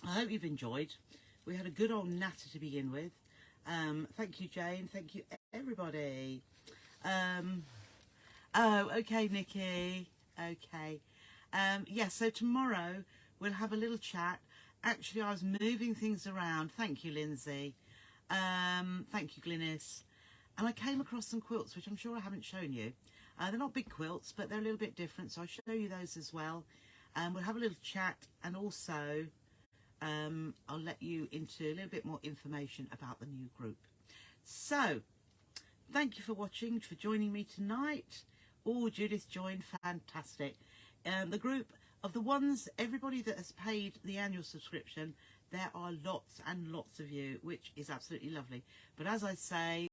I hope you've enjoyed. We had a good old natter to begin with. Thank you, Jane. Thank you, everybody. Oh, okay, Nikki. Okay. Yeah, so tomorrow we'll have a little chat. Actually, I was moving things around. Thank you, Lindsay. Thank you, Glynis. And I came across some quilts, which I'm sure I haven't shown you. They're not big quilts, but they're a little bit different, so I'll show you those as well. We'll have a little chat, and also I'll let you into a little bit more information about the new group. So, thank you for watching, for joining me tonight. Oh, Judith joined, fantastic. The group of the ones, everybody that has paid the annual subscription, there are lots and lots of you, which is absolutely lovely. But as I say,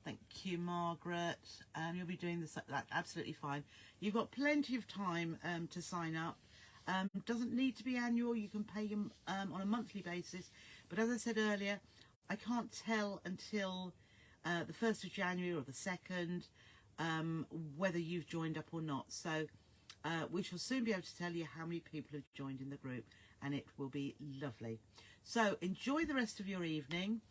thank Thank you, Margaret. You'll be doing this, that absolutely fine. You've got plenty of time to sign up. Doesn't need to be annual. You can pay them on a monthly basis. But as I said earlier, I can't tell until the 1st of January or the 2nd whether you've joined up or not. So we shall soon be able to tell you how many people have joined in the group, and it will be lovely. So enjoy the rest of your evening.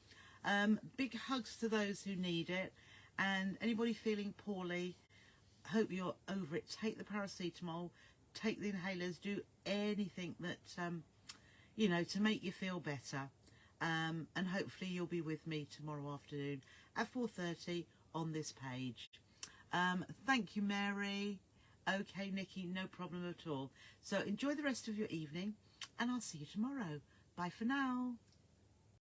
Big hugs to those who need it, and anybody feeling poorly, hope you're over it. Take the paracetamol, take the inhalers, do anything that you know, to make you feel better, and hopefully you'll be with me tomorrow afternoon at 4:30 on this page. Thank you, Mary. Okay, Nikki, no problem at all. So enjoy the rest of your evening, and I'll see you tomorrow. Bye for now.